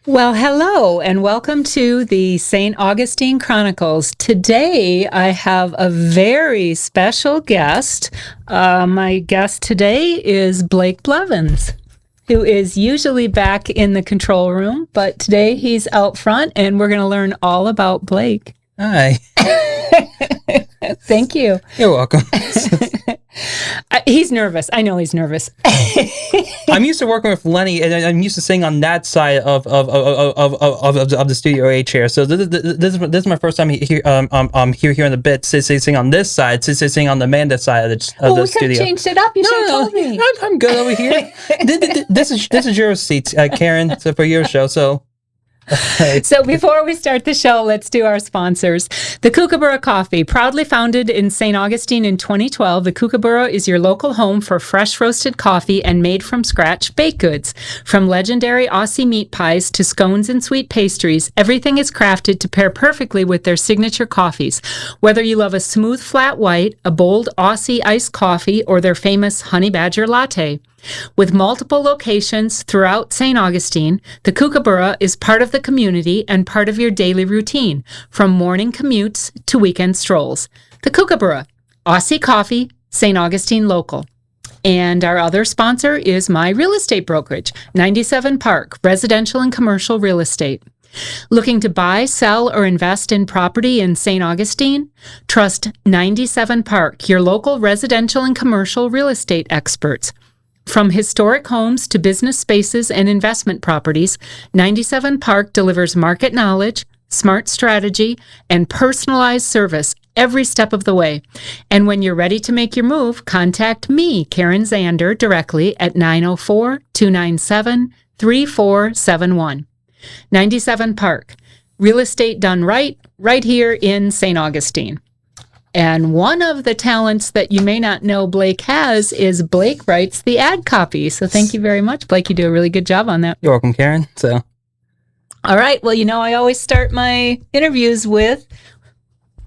Well, hello, and welcome to the St. Augustine Chronicles. Today, I have a very special guest. My guest today is Blake Blevins, who is usually back in the control room, but today he's out front, and we're going to learn all about Blake. Hi. Thank you. You're welcome. He's nervous. I know he's nervous. I'm used to working with Lenny, and I'm used to sitting on that side of the Studio A chair. So this is my first time here in the bit. Sitting on this side, sitting on the Amanda side of the studio. We could have changed it up. You should have told me. I'm good over here. This is your seat, Karen, for your show. So. So before we start the show, let's do our sponsors. The Kookaburra Coffee, proudly founded in St. Augustine in 2012, the Kookaburra is your local home for fresh roasted coffee and made from scratch baked goods. From legendary Aussie meat pies to scones and sweet pastries, everything is crafted to pair perfectly with their signature coffees. Whether you love a smooth flat white, a bold Aussie iced coffee, or their famous Honey Badger latte. With multiple locations throughout St. Augustine, the Kookaburra is part of the community and part of your daily routine, from morning commutes to weekend strolls. The Kookaburra, Aussie Coffee, St. Augustine Local. And our other sponsor is my real estate brokerage, 97 Park, residential and commercial real estate. Looking to buy, sell, or invest in property in St. Augustine? Trust 97 Park, your local residential and commercial real estate experts. From historic homes to business spaces and investment properties, 97 Park delivers market knowledge, smart strategy, and personalized service every step of the way. And when you're ready to make your move, contact me, Karen Zander, directly at 904-297-3471. 97 Park, real estate done right, right here in St. Augustine. And one of the talents that you may not know Blake has is Blake writes the ad copy. So thank you very much, Blake. You do a really good job on that. You're welcome, Karen. So, all right. Well, I always start my interviews with,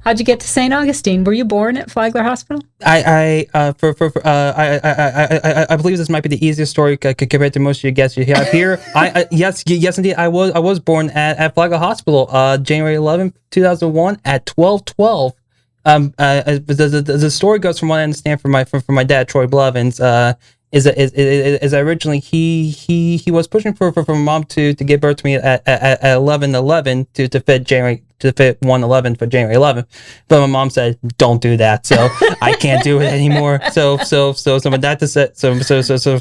how'd you get to St. Augustine? Were you born at Flagler Hospital? I believe this might be the easiest story compared to most of your guests you have here. Yes, indeed. I was born at Flagler Hospital, January 11th, 2001 at 12:12. The story goes, from what I understand from my dad, Troy Blevins, is originally he was pushing for mom to give birth to me at 11/11 to fit 1/11 for January 11th, but my mom said don't do that, so I can't do it anymore. So my dad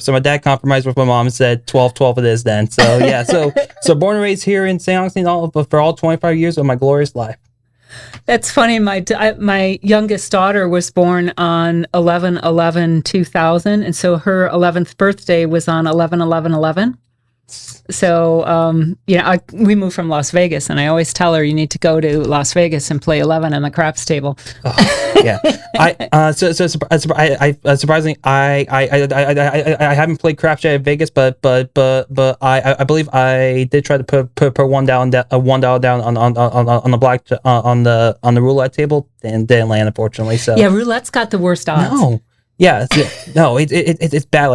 my dad compromised with my mom and said 12/12 it is then. So yeah, so born and raised here in St. Augustine for all 25 years of my glorious life. That's funny. My youngest daughter was born on 11/11/2000, and so her 11th birthday was on 11/11/11. So, we moved from Las Vegas, and I always tell her you need to go to Las Vegas and play 11 on the craps table. Oh, yeah, surprisingly, I haven't played craps yet in Vegas, but I believe I did try to put $1 down on the black on the roulette table and didn't land, unfortunately. So yeah, roulette's got the worst odds. No. Yeah, no, it's bad. I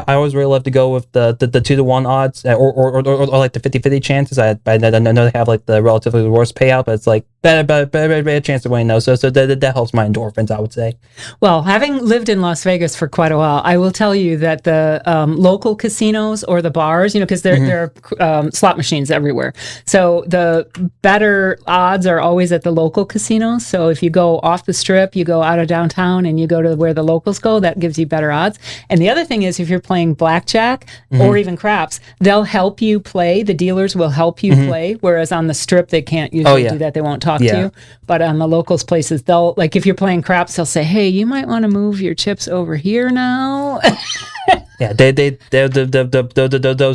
always really love to go with the 2-to-1 odds or like the 50-50 chances. I know they have like the relatively worst payout, but it's like better chance of winning those. So that helps my endorphins, I would say. Well, having lived in Las Vegas for quite a while, I will tell you that the local casinos or the bars, because there are slot machines everywhere. So the better odds are always at the local casinos. So if you go off the strip, you go out of downtown and you go to where the locals go, that gives you better odds. And the other thing is, if you're playing blackjack or even craps, they'll help you play. The dealers will help you play, whereas on the strip, they can't usually do that. They won't talk to you. But on the locals places, they'll, like if you're playing craps, they'll say, hey, you might want to move your chips over here now. Yeah, those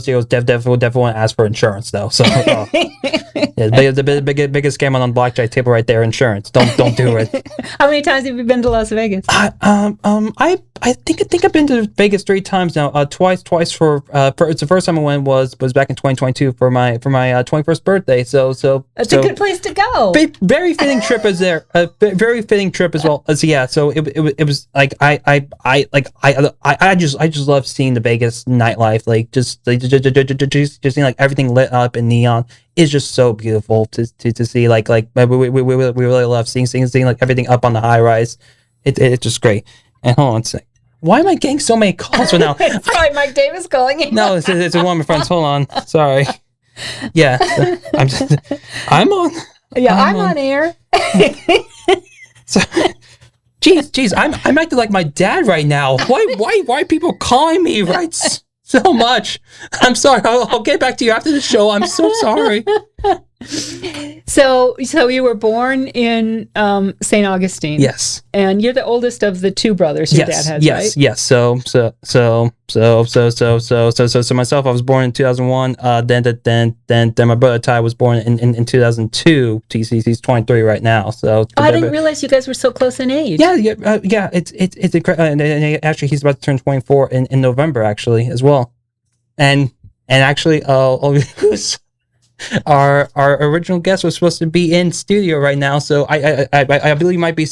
deals definitely want to ask for insurance though. So Yeah, the biggest scam on the blackjack table right there. Insurance. Don't do it. How many times have you been to Las Vegas? I think I've been to Vegas 3 times now. Twice for it's the first time I went was back in 2022 for my 21st birthday. So That's a good place to go. Very fitting trip as there. Very fitting trip as well. So yeah. So it was like I just love seeing the Vegas nightlife. Like just seeing like everything lit up in neon is just so beautiful to see. Like we really love seeing like everything up on the high rise. It's just great. And hold on a sec. Why am I getting so many calls right now? It's probably Mike Davis calling you. No, it's one of my friends. Hold on. Sorry. Yeah. I'm on. Yeah, I'm on air. So, geez, I'm acting like my dad right now. Why are people calling me so much? I'm sorry. I'll get back to you after the show. I'm so sorry. So you were born in St. Augustine. Yes. And you're the oldest of the 2 brothers your dad has, right? Yes. So myself, I was born in 2001. Then my brother Ty was born in 2002. He's 23 right now. So I didn't realize you guys were so close in age. Yeah. It's incredible. And actually, he's about to turn 24 in November, actually, as well. And actually, our original guest was supposed to be in studio right now, so I believe he might be.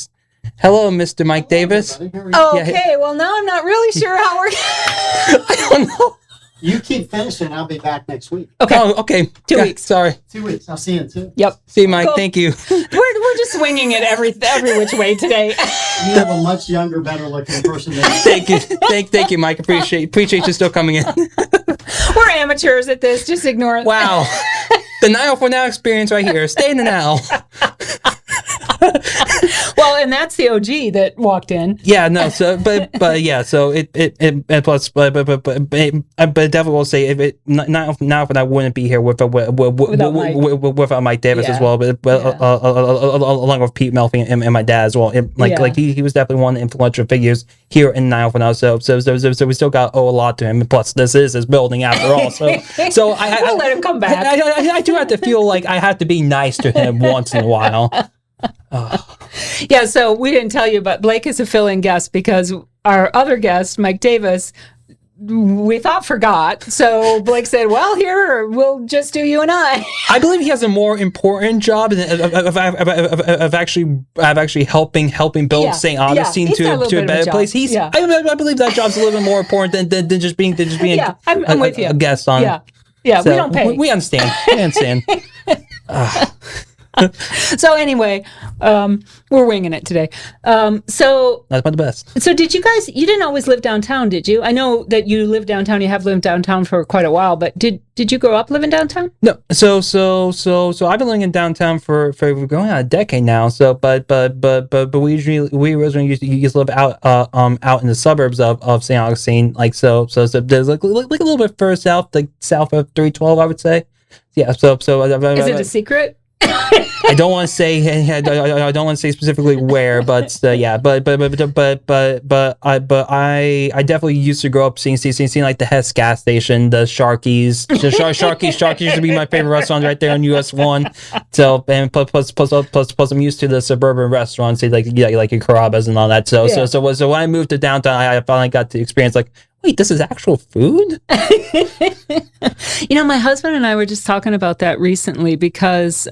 Hello, Mr. Mike Davis. Okay, well now I'm not really sure how we're. I don't know. You keep finishing. I'll be back next week. Okay. Oh, okay. 2 weeks. Sorry. 2 weeks. I'll see you in 2. Yep. See you, Mike. Cool. Thank you. We're just swinging it every which way today. You have a much younger, better looking person than me. Thank you. Thank you, Mike. Appreciate you still coming in. We're amateurs at this. Just ignore it. Wow. The now for now experience right here. Stay in the now. Well, and that's the OG that walked in. Yeah, no. So, but yeah. So it plus, but definitely will say if it now I wouldn't be here without Mike Davis as well, but along with Pete Melfi and my dad as well. He was definitely one of the influential figures here in now for now. So we still got owe a lot to him. And plus, this is his building after all. So we'll let him come back. I do have to feel like I have to be nice to him once in a while. Yeah, so we didn't tell you, but Blake is a fill-in guest because our other guest, Mike Davis, we thought forgot. So Blake said, well, here, we'll just do you and I. I believe he has a more important job of actually helping build St. Augustine to a better place. I believe that job's a little bit more important than just being I'm with you. A guest on. Yeah, so we don't pay. We understand. So anyway, we're winging it today. So that's about the best. So you didn't always live downtown, did you? I know that you live downtown. You have lived downtown for quite a while, but did you grow up living downtown? No. So I've been living in downtown for going on a decade now. So but we originally used to live out in the suburbs of St. Augustine. Like so there's like a little bit further south, like south of 312, I would say. Yeah. So is it a secret? I don't want to say. I don't want to say specifically where, but yeah, but I definitely used to grow up seeing like the Hess gas station, the Sharkies. Sharkies used to be my favorite restaurant right there on US 1. So and plus I'm used to the suburban restaurants, like your Carrabba's and all that. So when I moved to downtown, I finally got to experience like, wait, this is actual food? My husband and I were just talking about that recently because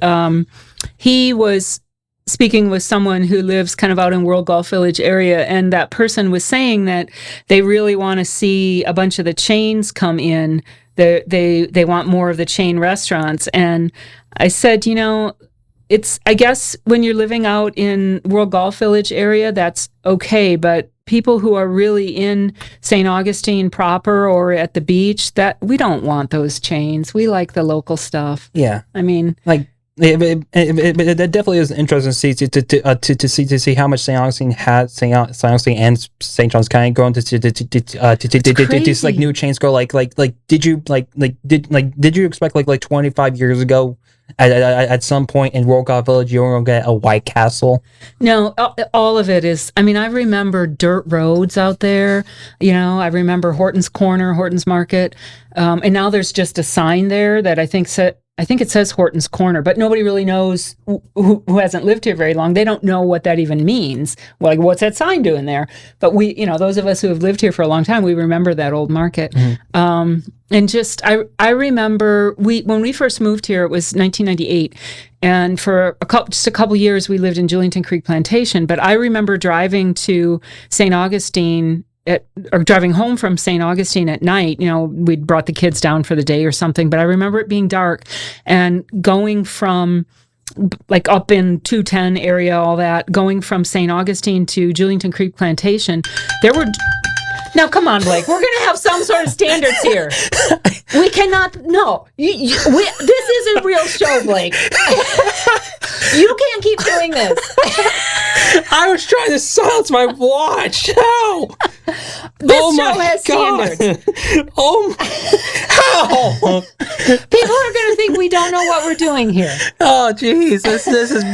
he was speaking with someone who lives kind of out in World Golf Village area, and that person was saying that they really want to see a bunch of the chains come in. They want more of the chain restaurants. And I said, I guess when you're living out in World Golf Village area, that's okay, but people who are really in St. Augustine proper or at the beach, that we don't want those chains. We like the local stuff. Yeah. I mean, like it definitely is interesting to see how much St. Augustine and St. John's kind of grown to like new chains grow. Did you expect like 25 years ago at some point in World Golf Village you were going to get a White Castle? No, all of it is. I mean, I remember dirt roads out there. I remember Horton's Corner, Horton's Market, and now there's just a sign there that I think I think it says Horton's Corner, but nobody really knows who hasn't lived here very long. They don't know what that even means. Like, what's that sign doing there? But we, those of us who have lived here for a long time, we remember that old market. Mm-hmm. And just, I remember when we first moved here, it was 1998. And for just a couple years, we lived in Julington Creek Plantation. But I remember driving to St. Augustine or driving home from St. Augustine at night. We'd brought the kids down for the day or something, but I remember it being dark and going from like up in 210 area, all that, going from St. Augustine to Julington Creek Plantation. Now, come on, Blake. We're going to have some sort of standards here. We cannot. No, this is a real show, Blake. You can't keep doing this. I was trying to silence my watch. How? This show has standards. How? People are going to think we don't know what we're doing here. Oh, jeez. This is.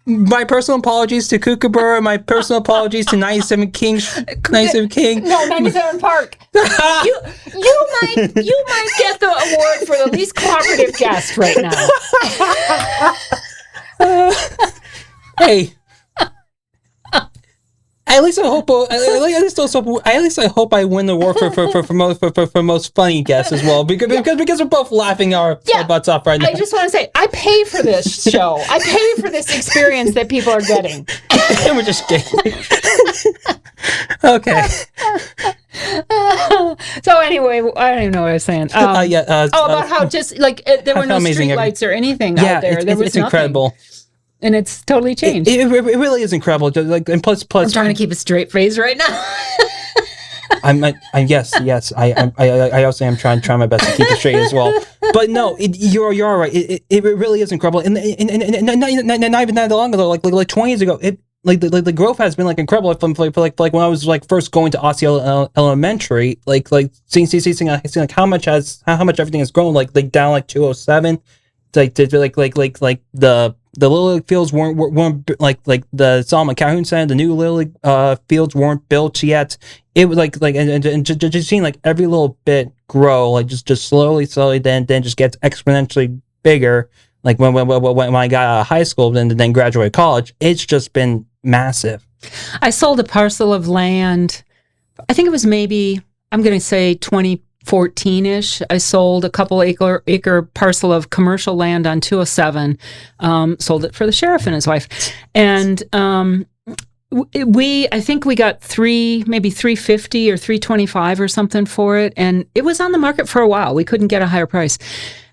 My personal apologies to Kookaburra. My personal apologies to 97 King. No, 97 Park. You might get the award for the least cooperative guest right now. Hey. At least I hope. At least I hope I win the award for most funny guest as well, because we're both laughing our butts off right now. I just want to say I pay for this show. I pay for this experience that people are getting. And we're just kidding. Okay. So anyway, I don't even know what I was saying. About how just like there were no street lights or anything out there. There was it's incredible. And it's totally changed. It really is incredible. Like, and plus, I'm trying to keep a straight face right now. Yes. I also am trying my best to keep it straight as well. But no, you're right. It really is incredible. And not even that long ago, like 20 years ago, the growth has been like incredible. Like when I was like first going to Osceola Elementary, like seeing like how much everything has grown. Like down like 207, like the Little League fields weren't like the Solomon Calhoun Center, the new Little League fields weren't built yet. It was like and just seeing like every little bit grow, like just slowly, then just gets exponentially bigger. Like when I got out of high school, then graduated college, it's just been massive. I sold a parcel of land. I think it was maybe, I'm going to say 2014-ish. I sold a couple acre parcel of commercial land on 207. Sold it for the sheriff and his wife. And I think we got maybe 350 or 325 or something for it. And it was on the market for a while. We couldn't get a higher price.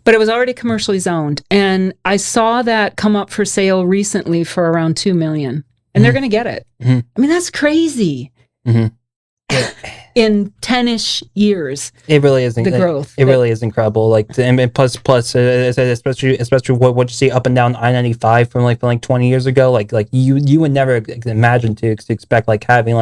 But it was already commercially zoned. And I saw that come up for sale recently for around $2 million. And they're going to get it. Mm-hmm. I mean, that's crazy. Mm-hmm. In 10-ish years, it really is the growth. It really is incredible. Like, and plus, especially what you see up and down I-95 from like 20 years ago. Like you would never imagine to expect like having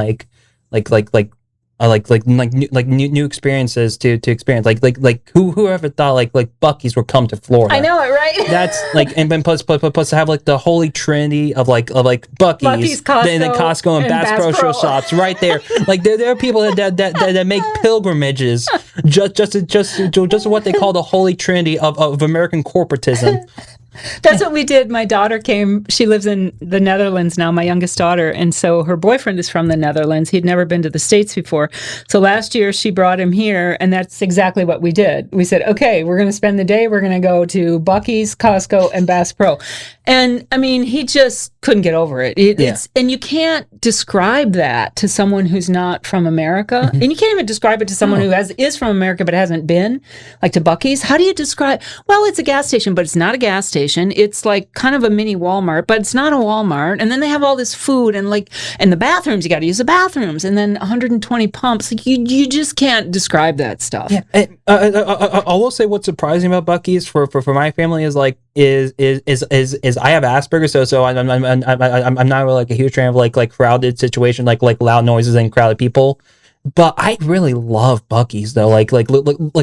new experiences to experience. Like whoever thought like Buc-ee's would come to Florida? I know it, right? That's like, and then plus to have like the holy trinity of Buc-ee's, Costco, and Bass Pro shops right there. Like there are people that make pilgrimages just what they call the holy trinity of American corporatism. That's what we did. My daughter came. She lives in the Netherlands now, my youngest daughter. And so her boyfriend is from the Netherlands. He'd never been to the States before. So last year she brought him here, and that's exactly what we did. We said, okay, we're going to spend the day. We're going to go to Buc-ee's, Costco, and Bass Pro. And I mean, he just couldn't get over it. And you can't describe that to someone who's not from America. Mm-hmm. And you can't even describe it to someone who is from America but hasn't been, like to Buc-ee's. How do you describe? Well, it's a gas station, but it's not a gas station. It's like kind of a mini Walmart, but it's not a Walmart. And then they have all this food and the bathrooms, you got to use the bathrooms, and then 120 pumps. Like you just can't describe that stuff. Yeah. I will say what's surprising about Buc-ee's for my family is I have Asperger, so I'm not really like a huge fan of like crowded situation, like loud noises and crowded people. But I really love Buc-ee's though. Like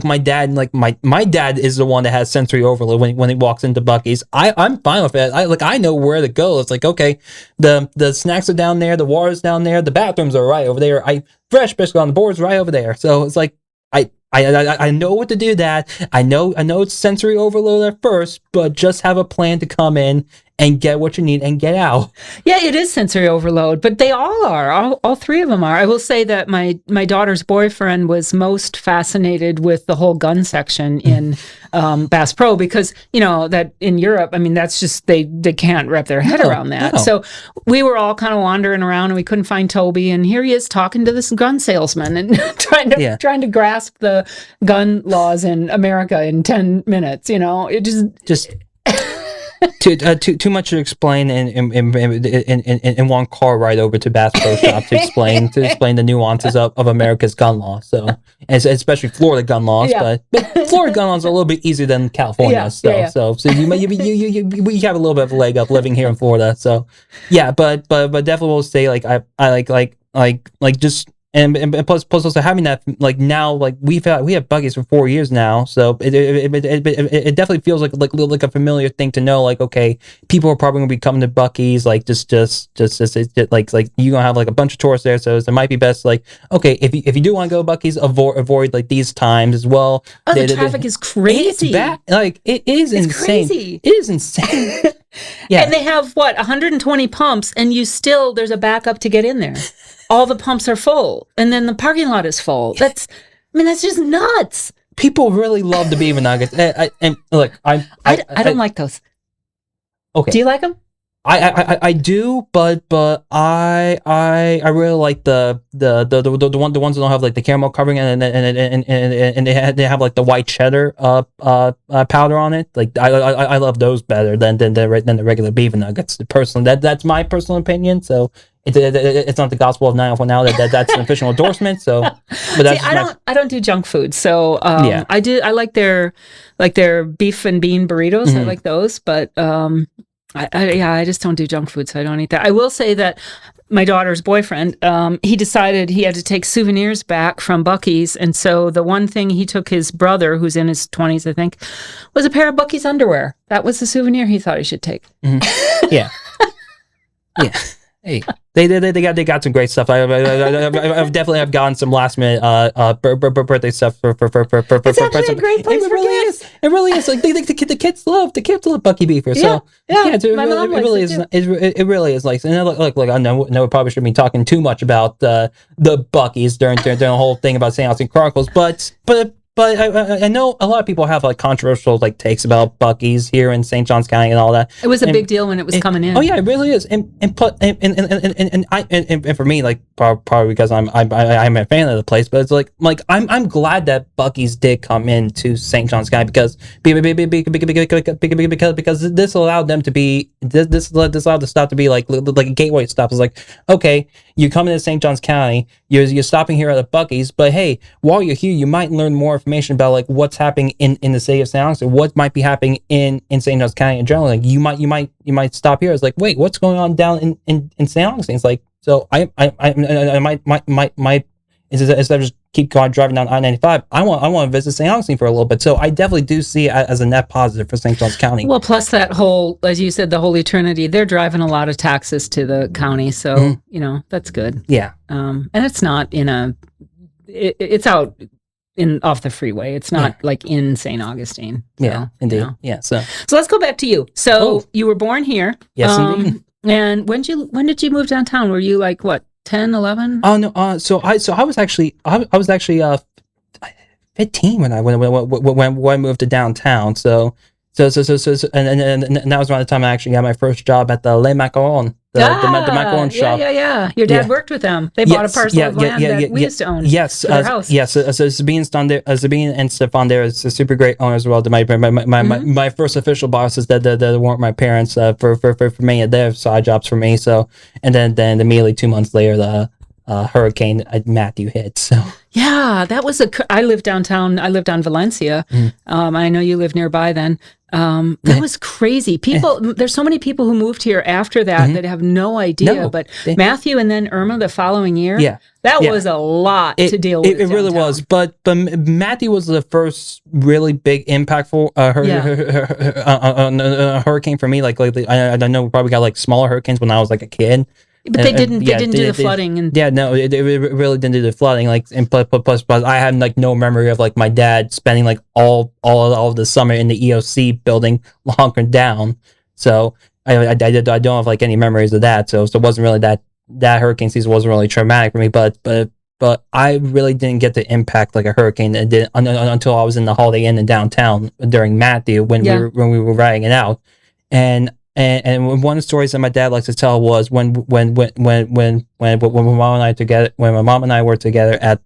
my dad, my dad is the one that has sensory overload when he walks into Buc-ee's. I'm fine with it. I know where to go. It's like, okay, the snacks are down there, the water's down there, the bathrooms are right over there. Fresh biscuit on the board's right over there. So it's like I know what to do. That I know it's sensory overload at first, but just have a plan to come in and get what you need and get out. Yeah, it is sensory overload, but they all are. All three of them are. I will say that my daughter's boyfriend was most fascinated with the whole gun section in Bass Pro because, that in Europe, I mean, that's just, they can't wrap their head around that. No. So we were all kind of wandering around and we couldn't find Toby. And here he is talking to this gun salesman and trying to grasp the gun laws in America in 10 minutes. It just too much to explain in one car ride over to Bass Pro Shop to explain the nuances of America's gun law. So, and especially Florida gun laws, but Florida gun laws are a little bit easier than California. So you have a little bit of a leg up living here in Florida. So, yeah, but definitely will say I just. And plus also having that now we have Buc-ee's for 4 years now, so it definitely feels like a familiar thing to know. Okay, people are probably gonna be coming to Buc-ee's you're gonna have a bunch of tourists there, so it might be best okay, if you do want to go to Buc-ee's, avoid these times as well. Oh, the traffic is crazy. It's bad. It is it's insane. Crazy. It is insane. Yeah, and they have 120 pumps, and there's a backup to get in there. All the pumps are full, and then the parking lot is full. That's just nuts. People really love the beaver nuggets. I don't like those. Okay. Do you like them? I do, but I really like the ones that don't have the caramel covering and they have the white cheddar powder on it. I love those better than the regular beaver nuggets. Personally, that's my personal opinion. So it's not the gospel of 901 now that's an official endorsement. So, but that's I don't do junk food. So I like their beef and bean burritos. Mm-hmm. I like those, but I just don't do junk food, so I don't eat that. I will say that my daughter's boyfriend, he decided he had to take souvenirs back from Buc-ee's, and so the one thing he took his brother, who's in his 20s, I think, was a pair of Buc-ee's underwear. That was the souvenir he thought he should take. Mm-hmm. Yeah. Yeah. Hey, they got some great stuff. I've definitely gotten some last minute birthday stuff for It's actually a great place for gifts. It really is. The kids love Buc-ee beaver. So it really is. And I know we probably shouldn't be talking too much about the Buc-ee's during the whole thing about St. Augustine Chronicles, but I know a lot of people have controversial takes about Buc-ee's here in St. Johns County and all that. It was a big deal when it was coming in. Oh yeah, it really is. And for me, probably because I'm a fan of the place, but it's I'm glad that Buc-ee's did come into St. Johns County because this allowed them to be this allowed the stop to be like a gateway stop. It's okay, you're coming to St. Johns County, you're stopping here at a Buc-ee's, but hey, while you're here, you might learn more information about what's happening in the city of St. Augustine, what might be happening in St. Johns County in general. You might stop here. It's wait, what's going on down in St. Augustine? It's so I might instead of just keep driving down I-95, I want to visit St. Augustine for a little bit. So I definitely do see it as a net positive for St. Johns County. Well, plus that whole, as you said, the whole eternity, they're driving a lot of taxes to the county, so that's good. Yeah, and it's not it's out off the freeway. It's not in St. Augustine. So, yeah, indeed. Yeah. So let's go back to you. So you were born here. Yes, indeed. And when did you move downtown? Were you 10, 11? Oh no. So I was actually 15 when I moved to downtown. So and that was around the time I actually got my first job at the Le Macaron. The macaron shop. Yeah. Your dad worked with them. They bought a parcel of land that we used to own. Yes, their house. Yes. So Sabine and Stefan there is a super great owner as well. My first official bosses that weren't my parents for many of their side jobs for me. So and then immediately 2 months later the Hurricane Matthew hit. So yeah, that was I lived downtown. I lived on Valencia. I know you live nearby then. That was crazy. There's so many people who moved here after that have no idea. But Matthew and then Irma the following year, that was a lot to deal with. It really was. But Matthew was the first really big impactful hurricane for me. I know we probably got smaller hurricanes when I was a kid. But they didn't do the flooding. And yeah, no, it really didn't do the flooding. Like, and plus, I have like no memory of like my dad spending like all of the summer in the EOC building hunkered down. So I don't have like any memories of that. So it wasn't really that hurricane season wasn't really traumatic for me. But I really didn't get the impact like a hurricane until I was in the Holiday Inn in downtown during Matthew when we were riding it out. And one of the stories that my dad likes to tell was when my mom and I were together at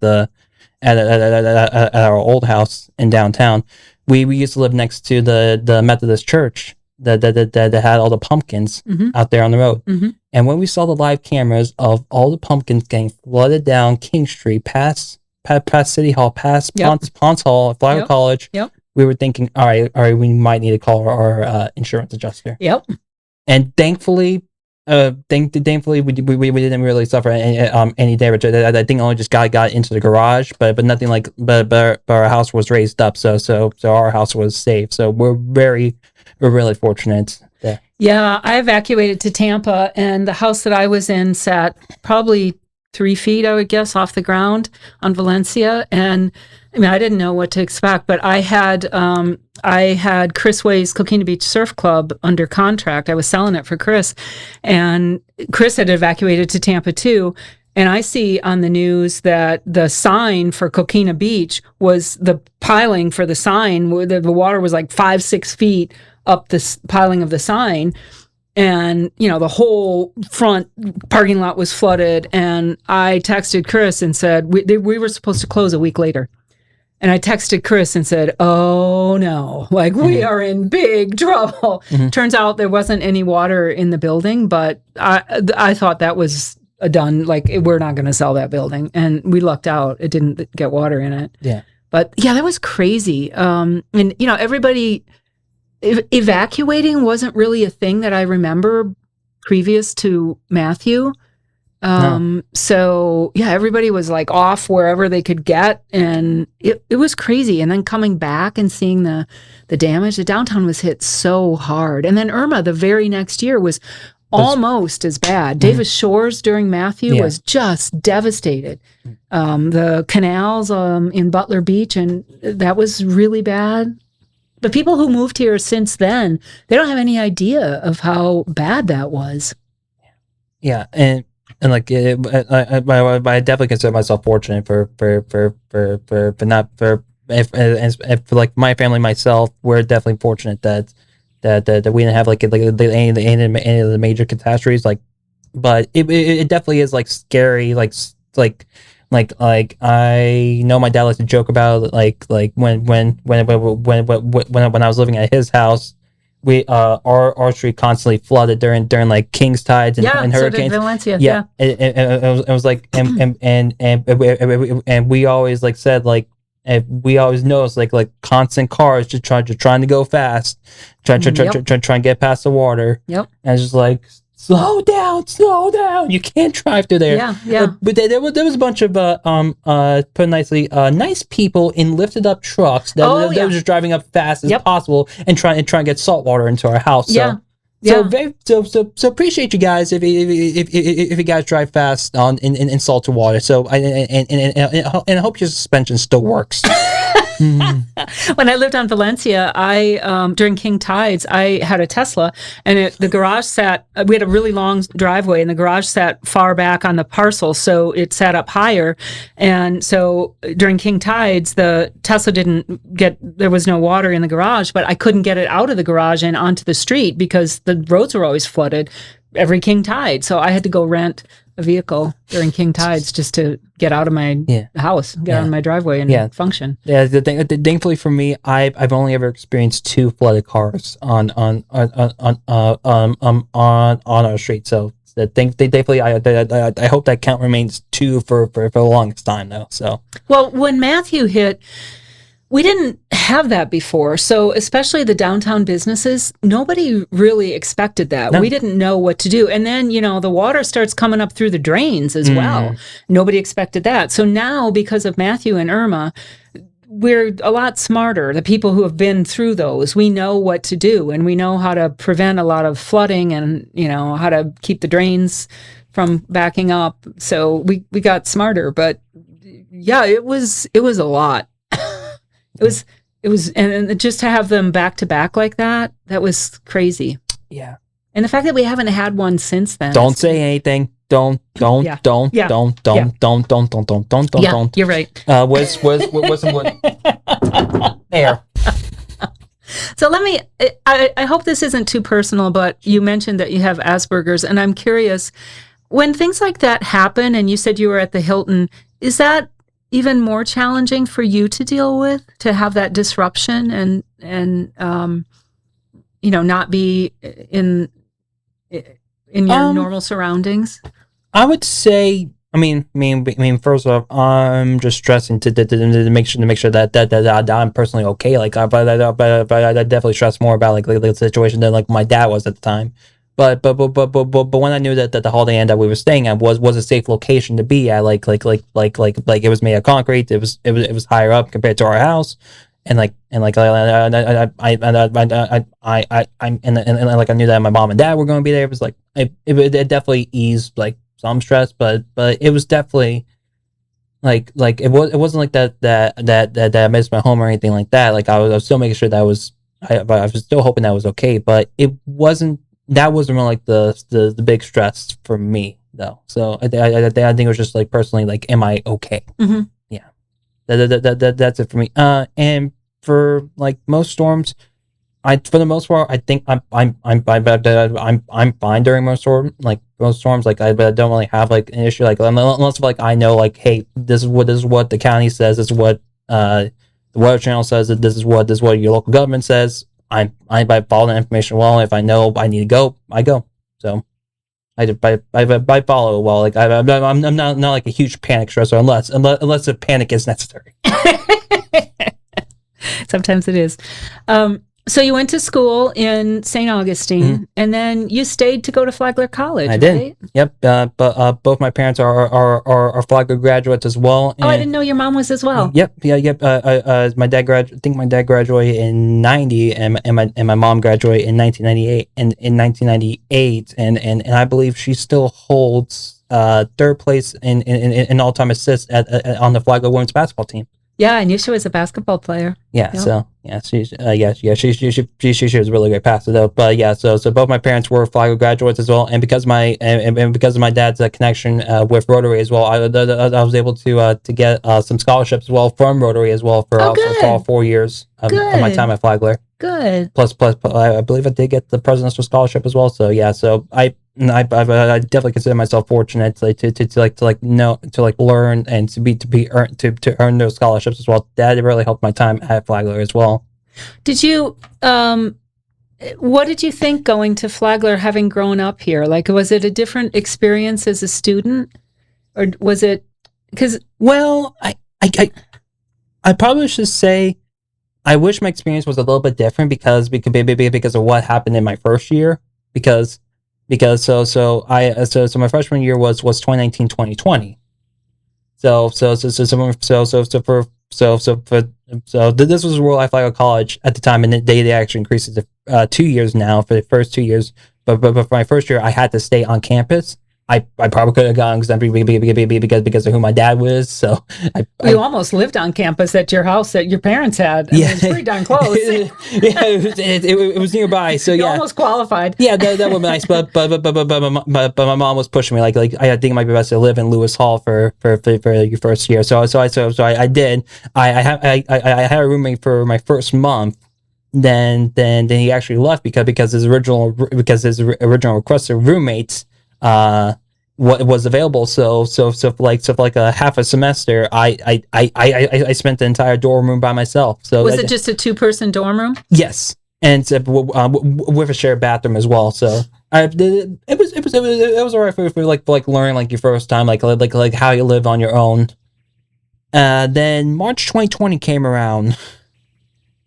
our old house in downtown. We used to live next to the Methodist church that had all the pumpkins out there on the road. Mm-hmm. And when we saw the live cameras of all the pumpkins getting flooded down King Street, past City Hall, past Ponce Hall, Flagler College, we were thinking, all right, we might need to call our insurance adjuster. Yep. And thankfully, we didn't really suffer any damage. I think only just got into the garage, but nothing like. But our house was raised up, so our house was safe. So we're really fortunate there. Yeah, I evacuated to Tampa, and the house that I was in sat probably 3 feet, I would guess, off the ground on Valencia. And I mean, I didn't know what to expect, but I had Chris Way's Coquina Beach Surf Club under contract. I was selling it for Chris, and Chris had evacuated to Tampa too. And I see on the news that the sign for Coquina Beach was the piling for the sign, where the water was like 5-6 feet up the piling of the sign. And, the whole front parking lot was flooded. And I texted Chris and said, we were supposed to close a week later. And I texted Chris and said, oh no, like we are in big trouble. Mm-hmm. Turns out there wasn't any water in the building, but I thought that was a done, like we're not going to sell that building. And we lucked out. It didn't get water in it. Yeah. But yeah, that was crazy. And, everybody evacuating wasn't really a thing that I remember previous to Matthew. No. So yeah, everybody was like off wherever they could get, and it was crazy. And then coming back and seeing the damage, the downtown was hit so hard. And then Irma the very next year was almost as bad. Davis Shores during Matthew was just devastated. The canals in Butler Beach, and that was really bad. But people who moved here since then, they don't have any idea of how bad that was. Yeah, and like I definitely consider myself fortunate for like my family, myself. We're definitely fortunate that we didn't have like any of the major catastrophes. Like, but it definitely is like scary. Like I know my dad likes to joke about like when I was living at his house, we our street constantly flooded during like King's tides and hurricanes. So did Valencia. Yeah. It was like and we always like said like, and we always noticed like constant cars just trying to go fast, trying to get past the water. Yep. And it's just like, slow down. You can't drive through there. Yeah. But there was a bunch of put nicely, nice people in lifted up trucks that were just driving up fast as possible and trying to get salt water into our house. So, so appreciate you guys if you guys drive fast in salted water. So I hope your suspension still works. When I lived on Valencia, I during King Tides, I had a Tesla, and the garage sat. We had a really long driveway, and the garage sat far back on the parcel, so it sat up higher. And so during King Tides, the Tesla didn't get. There was no water in the garage, but I couldn't get it out of the garage and onto the street because the roads were always flooded every King Tide. So I had to go rent a vehicle during King Tides just to get out of my house, get out of my driveway and function. Yeah, thankfully for me, I've only ever experienced 2 flooded cars on our street. So thankfully, I hope that count remains 2 for the longest time though. So well, when Matthew hit, we didn't have that before. So especially the downtown businesses, nobody really expected that. No. We didn't know what to do. And then, the water starts coming up through the drains as well. Nobody expected that. So now, because of Matthew and Irma, we're a lot smarter. The people who have been through those, we know what to do, and we know how to prevent a lot of flooding and, how to keep the drains from backing up. So we got smarter, but yeah, it was a lot. it was, and just to have them back to back like that was crazy. Yeah. And the fact that we haven't had one since then. Don't say anything. Don't. Yeah. You're right. What's there? So let me, I hope this isn't too personal, but you mentioned that you have Asperger's, and I'm curious, when things like that happen, and you said you were at the Hilton, is that even more challenging for you to deal with, to have that disruption and not be in your normal surroundings? I would say, I mean, first off, I'm just stressing to make sure that I'm personally okay. Like, but I definitely stress more about like the situation than like my dad was at the time. But when I knew that the Holiday Inn that we were staying at was a safe location to be at, like it was made of concrete. It was higher up compared to our house. And I knew that my mom and dad were going to be there. It was like it definitely eased like some stress, but it was definitely like it wasn't like that I missed my home or anything like that. Like I was still making sure that I was still hoping that was okay, but it wasn't really like the big stress for me though. So I think it was just like personally, like, am I okay? Mm-hmm. Yeah, that's it for me. And for like most storms, for the most part, I think I'm fine during most storms. Like I don't really have like an issue. Like unless like I know like, hey, this is what the county says. This is what the Weather Channel says. That this is what your local government says. I follow the information well. If I know I need to go, I go. So I follow it well. Like I'm not like a huge panic stressor unless a panic is necessary. Sometimes it is. So you went to school in St. Augustine, Mm-hmm. and then you stayed to go to Flagler College. I did. Right? Yep. But both my parents are Flagler graduates as well. Oh, I didn't know your mom was as well. Yep. Yeah. Yep. My dad I think my dad graduated in '90, and my mom graduated in 1998. And in 1998, and I believe she still holds third place in all-time assists on the Flagler women's basketball team. Yeah, I knew she was a basketball player. Yeah, Yep. so yeah, she was a really great passer though. But yeah, so both my parents were Flagler graduates as well, and because of my dad's connection with Rotary as well, I was able to get some scholarships as well from Rotary as well for all 4 years of my time at Flagler. Good. Plus, I believe I did get the presidential scholarship as well. So yeah, so I definitely consider myself fortunate to learn and to earn those scholarships as well. That really helped my time at Flagler as well. Did you what did you think going to Flagler, having grown up here? Like, was it a different experience as a student, or was it because? Well, I probably should say I wish my experience was a little bit different because of what happened in my first year. Because so my freshman year was 2019-2020. So this was Royal Flagler College at the time, and they actually increased it to 2 years now for the first 2 years. But for my first year, I had to stay on campus. I probably could have gone because of who my dad was. So you almost lived on campus at your house that your parents had. I mean, it's pretty darn close. it was nearby. So you yeah, almost qualified. Yeah, that would be nice. But my mom was pushing me. Like I think it might be best to live in Lewis Hall for your first year. So I did. I had a roommate for my first month. Then he actually left because his original requested roommates what was available. So for like a half a semester, I spent the entire dorm room by myself. So was it just a 2-person dorm room? Yes, and with a shared bathroom as well. So it was alright for like learning like your first time, like how you live on your own. Then March 2020 came around.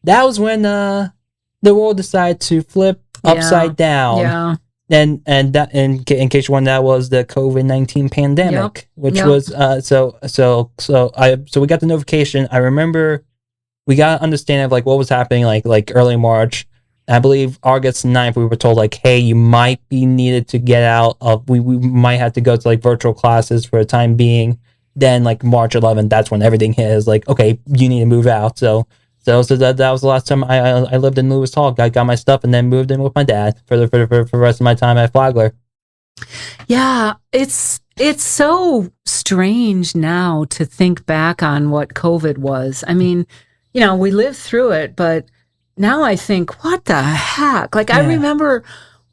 That was when the world decided to flip upside down. Yeah. And that, in case you wonder, that was the COVID-19 pandemic, which was so we got the notification. I remember we got an understanding of like what was happening like early March. I believe August 9th, we were told like, hey, you might be needed to get out of, we might have to go to like virtual classes for the time being. Then like March 11th, that's when everything hit. Is like, okay, you need to move out. So that was the last time I lived in Lewis Hall. I got my stuff and then moved in with my dad for the rest of my time at Flagler. Yeah, it's so strange now to think back on what COVID was. I mean, we lived through it, but now I think, what the heck? Like, I remember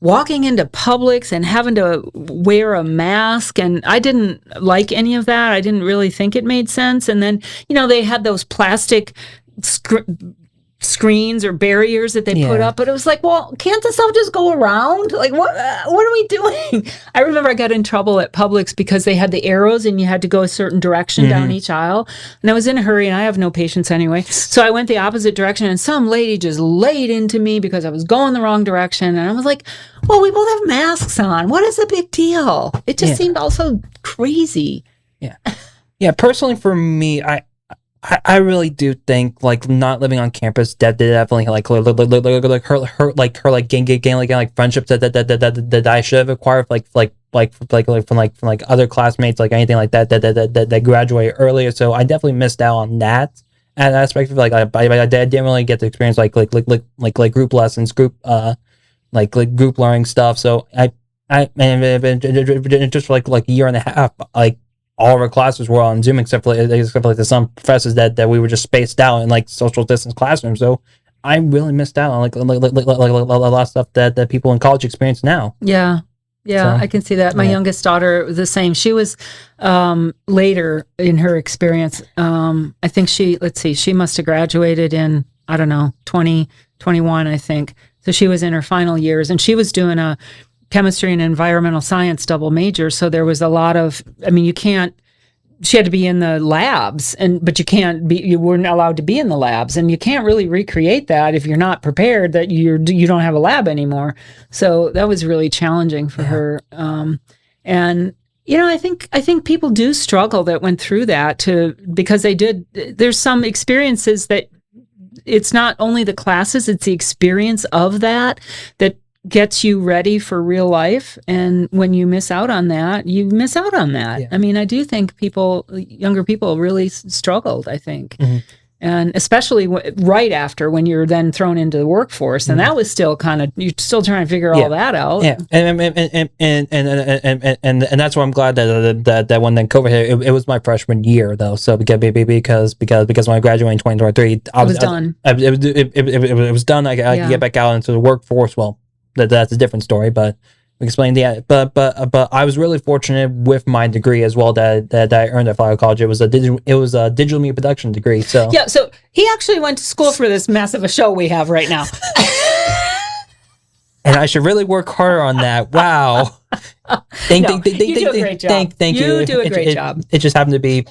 walking into Publix and having to wear a mask, and I didn't like any of that. I didn't really think it made sense. And then, they had those plastic screens or barriers that they put up, but it was like, well, can't the stuff just go around? Like, what are we doing? I remember I got in trouble at Publix because they had the arrows and you had to go a certain direction down each aisle, and I was in a hurry and I have no patience anyway, so I went the opposite direction, and some lady just laid into me because I was going the wrong direction, and I was like, well, we both have masks on, what is the big deal? It just seemed also crazy. Personally for me, I really do think like not living on campus that definitely like hurt gain friendships that I should have acquired from other classmates, like anything like that graduated earlier. So I definitely missed out on that aspect of I didn't really get to experience like group lessons, group learning stuff. So I just like a year and a half, like all of our classes were on Zoom except for some professors that we were just spaced out in like social distance classrooms. So I really missed out on like a lot of stuff that people in college experience now. Yeah, I can see that. My youngest daughter was the same. She was later in her experience. I think she must have graduated in, I don't know, 2021, I think. So she was in her final years, and she was doing a chemistry and environmental science double major. So there was a lot of, she had to be in the labs, but you weren't allowed to be in the labs, and you can't really recreate that if you're not prepared that you don't have a lab anymore. So that was really challenging for her. And I think people do struggle that went through that because there's some experiences that it's not only the classes, it's the experience of that gets you ready for real life. And when you miss out on that, you miss out on that. Yeah. I do think younger people really struggled, I think. Mm-hmm. And especially right after when you're then thrown into the workforce. And that was still you're still trying to figure all that out. Yeah. And that's why I'm glad that when then COVID hit, it was my freshman year though. So because when I graduated in 2023, it was done. It was done. I could get back out into the workforce. Well, that's a different story, but we explained but I was really fortunate with my degree as well that I earned at Flagler College. It was a digital media production degree. So so he actually went to school for this mess of a show we have right now. And I should really work harder on that. Wow. You do a great job. Thank you. You do a great job. It just happened to be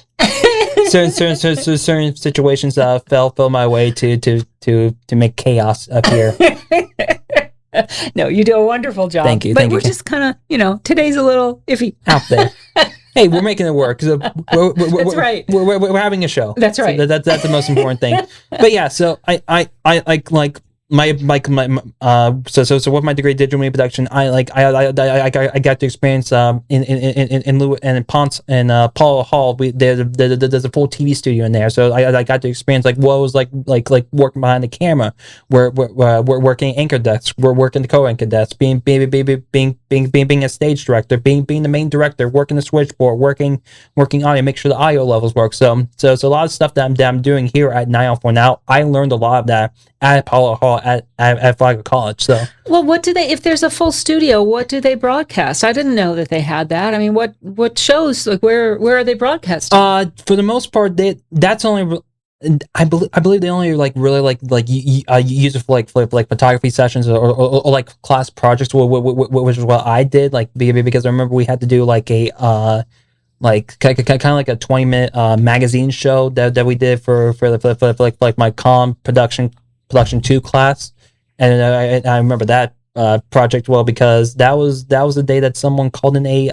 certain situations fell my way to make chaos up here. No, you do a wonderful job. Thank you. But we're just kind of, today's a little iffy. Out there. Hey, we're making it work. That's right. We're having a show. That's right. So that's the most important thing. But yeah, so I like my so with my degree in digital media production, I got to experience in Lewis and Ponce and Paul Hall. There's a full TV studio in there, so I got to experience like what it was like working behind the camera, we're working anchor desks, we're working the co-anchor desk, being a stage director, being the main director, working the switchboard, working audio, make sure the audio levels work. So a lot of stuff that I'm doing here at 904 now. I learned a lot of that at Apollo Hall at Flagler College. So, well, what do they? If there's a full studio, what do they broadcast? I didn't know that they had that. What shows? Like where are they broadcasting? For the most part, that's only. I believe they only use it for photography sessions or like class projects, which is what I did. Because I remember we had to do like a kind of like a 20-minute magazine show that we did for my production 2 class, and I remember that project well, because that was the day that someone called in A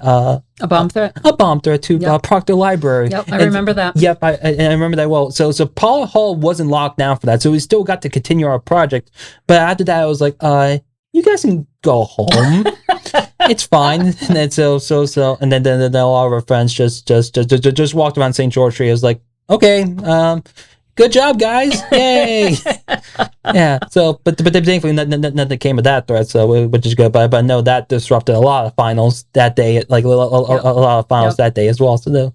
bomb threat. a bomb threat to Proctor Library. Yep, I remember that. Yep, I remember that well. So Paul Hall wasn't locked down for that, so we still got to continue our project. But after that, I was like, you guys can go home. It's fine. And then and then all of our friends just walked around St. George Street. I was like, okay, good job, guys! Yay! Yeah. So, but thankfully nothing came of that threat. So, which is good. But no, that disrupted a lot of finals that day. Like a lot of finals that day as well. So, the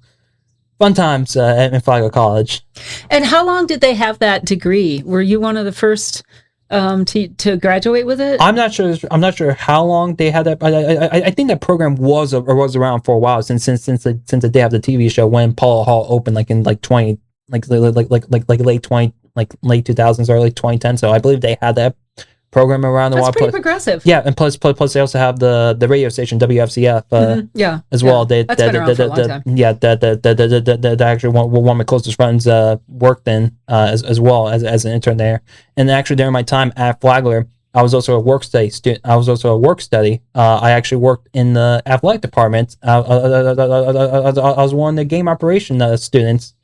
fun times in Flagler College. And how long did they have that degree? Were you one of the first to graduate with it? I'm not sure how long they had that. I think that program was around for a while since the day of the TV show when Paul Hall opened, like in like 20 like late 20 late 2000s, early 2010. So I believe they had that program around the That's while. pretty progressive. Yeah, and plus they also have the radio station WFCF as well. That's been around for a long time. Yeah, that actually one of my closest friends worked in as well as an intern there. And actually during my time at Flagler, I was also a work study student. I actually worked in the athletic department. I was one of the game operation students.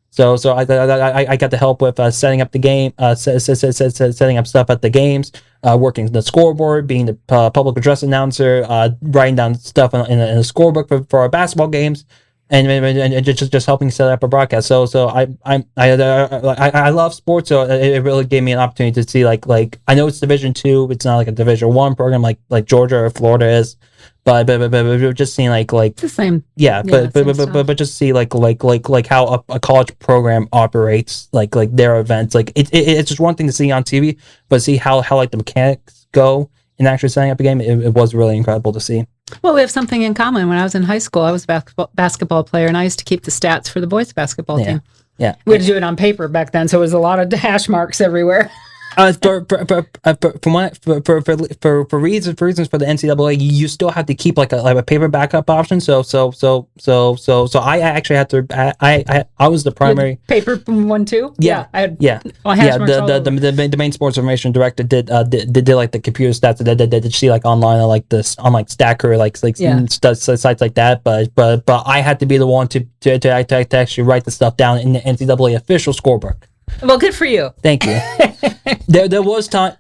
So I got to help with setting up the game, setting up stuff at the games, working the scoreboard, being the public address announcer, writing down stuff in a scorebook for our basketball games, and just helping set up a broadcast. So I love sports, so it really gave me an opportunity to see like I know it's Division II, it's not like a Division I program like Georgia or Florida is. But just seeing like the same. Yeah, but just see like how a college program operates, like their events. Like it's just one thing to see on TV, but see how like the mechanics go in actually setting up a game. It was really incredible to see. Well, we have something in common. When I was in high school, I was a basketball player, and I used to keep the stats for the boys basketball team. Yeah, we had to do it on paper back then, so it was a lot of hash marks everywhere. For reasons for the NCAA, you still have to keep like a paper backup option. So I actually had to. I was the primary paper one too. Yeah, I had the main sports information director did like the computer stats that see like online on like this on like Stacker like sites like that. But I had to be the one to actually write the stuff down in the NCAA official scorebook. Well, good for you. Thank you. There was times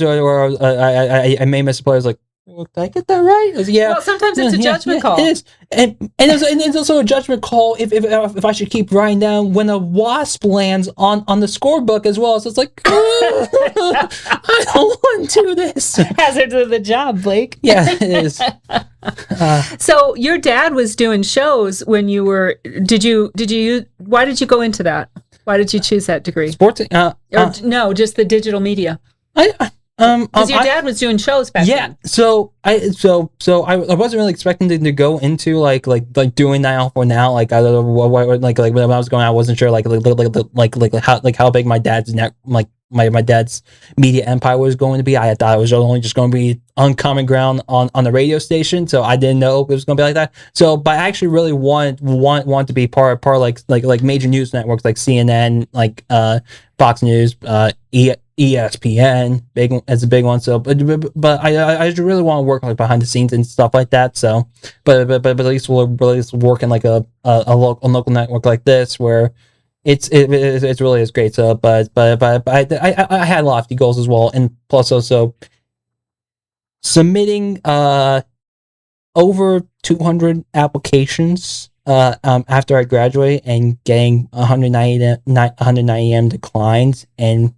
where I made miss players like, well, did I get that right? Yeah. Well, sometimes it's a judgment call. It is, and it's also a judgment call if I should keep writing down when a wasp lands on the scorebook as well. So it's like, I don't want to do this. Hazard to the job, Blake. Yeah, it is. So your dad was doing shows when you were. Why did you go into that? Why did you choose that degree? Sports? No, just the digital media. Because your dad was doing shows back then. So I wasn't really expecting to go into like doing that for now. Like I don't know like when I was going, I wasn't sure like how big my dad's my dad's media empire was going to be. I thought it was only just going to be uncommon ground on the radio station, so I didn't know it was going to be like that. So, but I actually really want to be part like major news networks like CNN, like Fox News, ESPN, as a big one. So, but I just really want to work like behind the scenes and stuff like that. So, but at least we'll work in like a local network like this where. It's really is great. So, but I had lofty goals as well, and plus also submitting over 200 applications after I graduate and getting 190 M declines and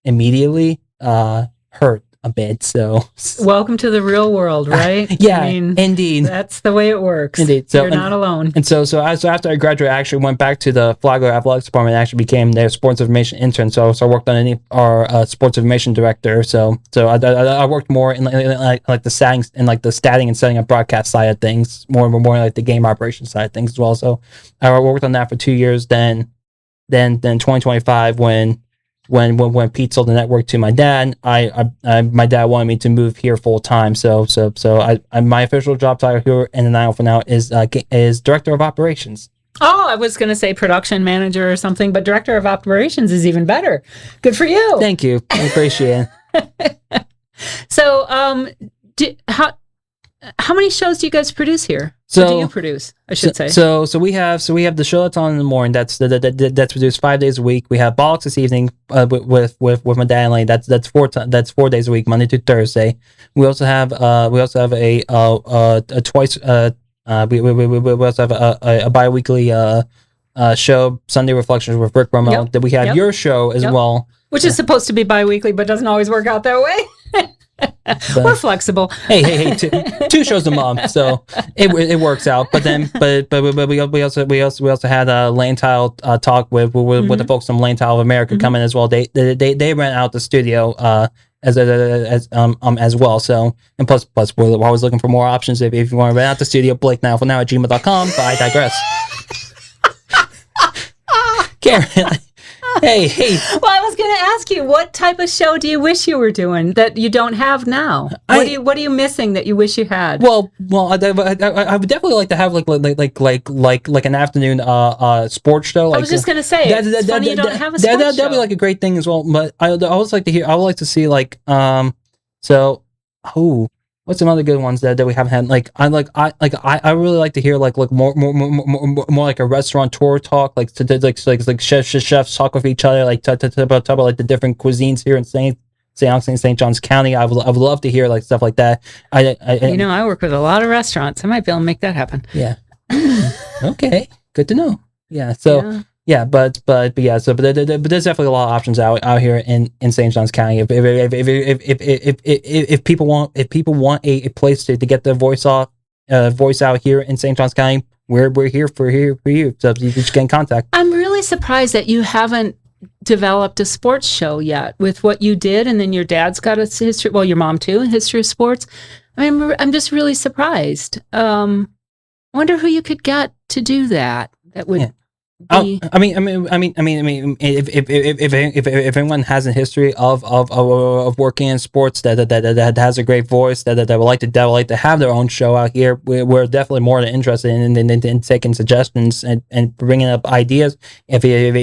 immediately hurt a bit. So welcome to the real world, right? Yeah, I mean, indeed. That's the way it works. Indeed. So you're not alone. And so after I graduated, I actually went back to the Flagler Athletics department and actually became their sports information intern. So I worked on our sports information director. So I worked more in like the settings and like the statting and setting up broadcast side of things, more like the game operation side of things as well. So I worked on that for 2 years. Then 2025 when Pete sold the network to my dad, my dad wanted me to move here full time. So my official job title here in the NIL for now is director of operations. Oh, I was going to say production manager or something, but director of operations is even better. Good for you. Thank you. I appreciate it. So, how many shows do you guys produce here? So or do you produce? I should say. So we have the show that's on in the morning. That's produced 5 days a week. We have Bollocks this evening with my dad and Lane. That's 4 days a week, Monday to Thursday. We also have a twice we also have a bi-weekly show, Sunday Reflections with Rick Rommel. Yep. That we have Yep. your show as well, which is supposed to be bi-weekly, but doesn't always work out that way. We're flexible. Hey, two shows a month, so it works out. But we also had a Lane Tile talk with the folks from Lane Tile of America come in as well. They rent out the studio as well. So, and plus we're always looking for more options. If you want to rent out the studio, BlakeNowForNow@gmail.com. But I digress. Karen. Hey. Well, I was going to ask you, what type of show do you wish you were doing that you don't have now? What are you missing that you wish you had? Well, I would definitely like to have like an afternoon sports show. I was just going to say, it's funny you don't have a sports show. That'd be like a great thing as well. But I would like to hear. I would like to see what's some other good ones that we haven't had? I really like to hear more like a restaurateur talk, like chefs talk with each other, like talk about like the different cuisines here in St. Augustine, St. Johns County. I would love to hear like stuff like that. I work with a lot of restaurants. I might be able to make that happen. Yeah. Okay. Good to know. Yeah. So. Yeah, but there's definitely a lot of options out here in St. Johns County. If people want a place to get their voice out here in St. Johns County, we're here for you. So you just get in contact. I'm really surprised that you haven't developed a sports show yet with what you did, and then your dad's got a history. Well, your mom too, a history of sports. I'm just really surprised. I wonder who you could get to do that. That would. Yeah. If anyone has a history of working in sports that has a great voice that would like to have their own show out here, we're definitely more than interested in taking suggestions and bringing up ideas. If you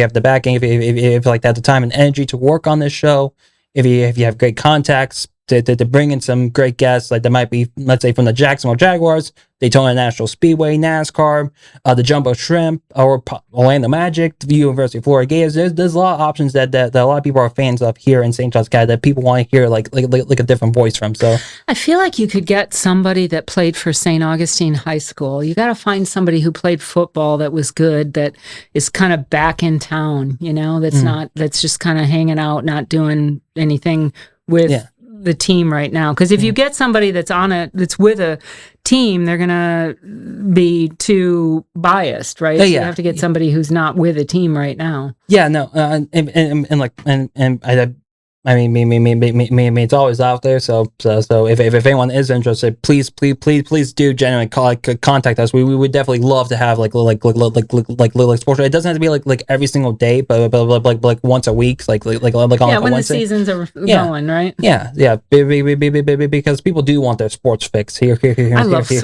have the backing, if you like to have the time and energy to work on this show, if you have great contacts to bring in some great guests, like that might be, let's say, from the Jacksonville Jaguars, Daytona National Speedway, NASCAR, the Jumbo Shrimp, or Orlando Magic, the University of Florida Gators. There's a lot of options that a lot of people are fans of here in St. Johns County that people want to hear like a different voice from. So I feel like you could get somebody that played for St. Augustine High School. You got to find somebody who played football that was good, that is kind of back in town, that's just kind of hanging out, not doing anything with the team right now. Because if you get somebody that's with a team, they're gonna be too biased, right? So you have to get somebody who's not with a team right now. Yeah, no, I mean, it's always out there. So if anyone is interested, please do genuinely contact us. We would definitely love to have like sports. It doesn't have to be like every single day, but like once a week, like on when Wednesday. The seasons are going, right? Yeah, because people do want their sports fix here. I love here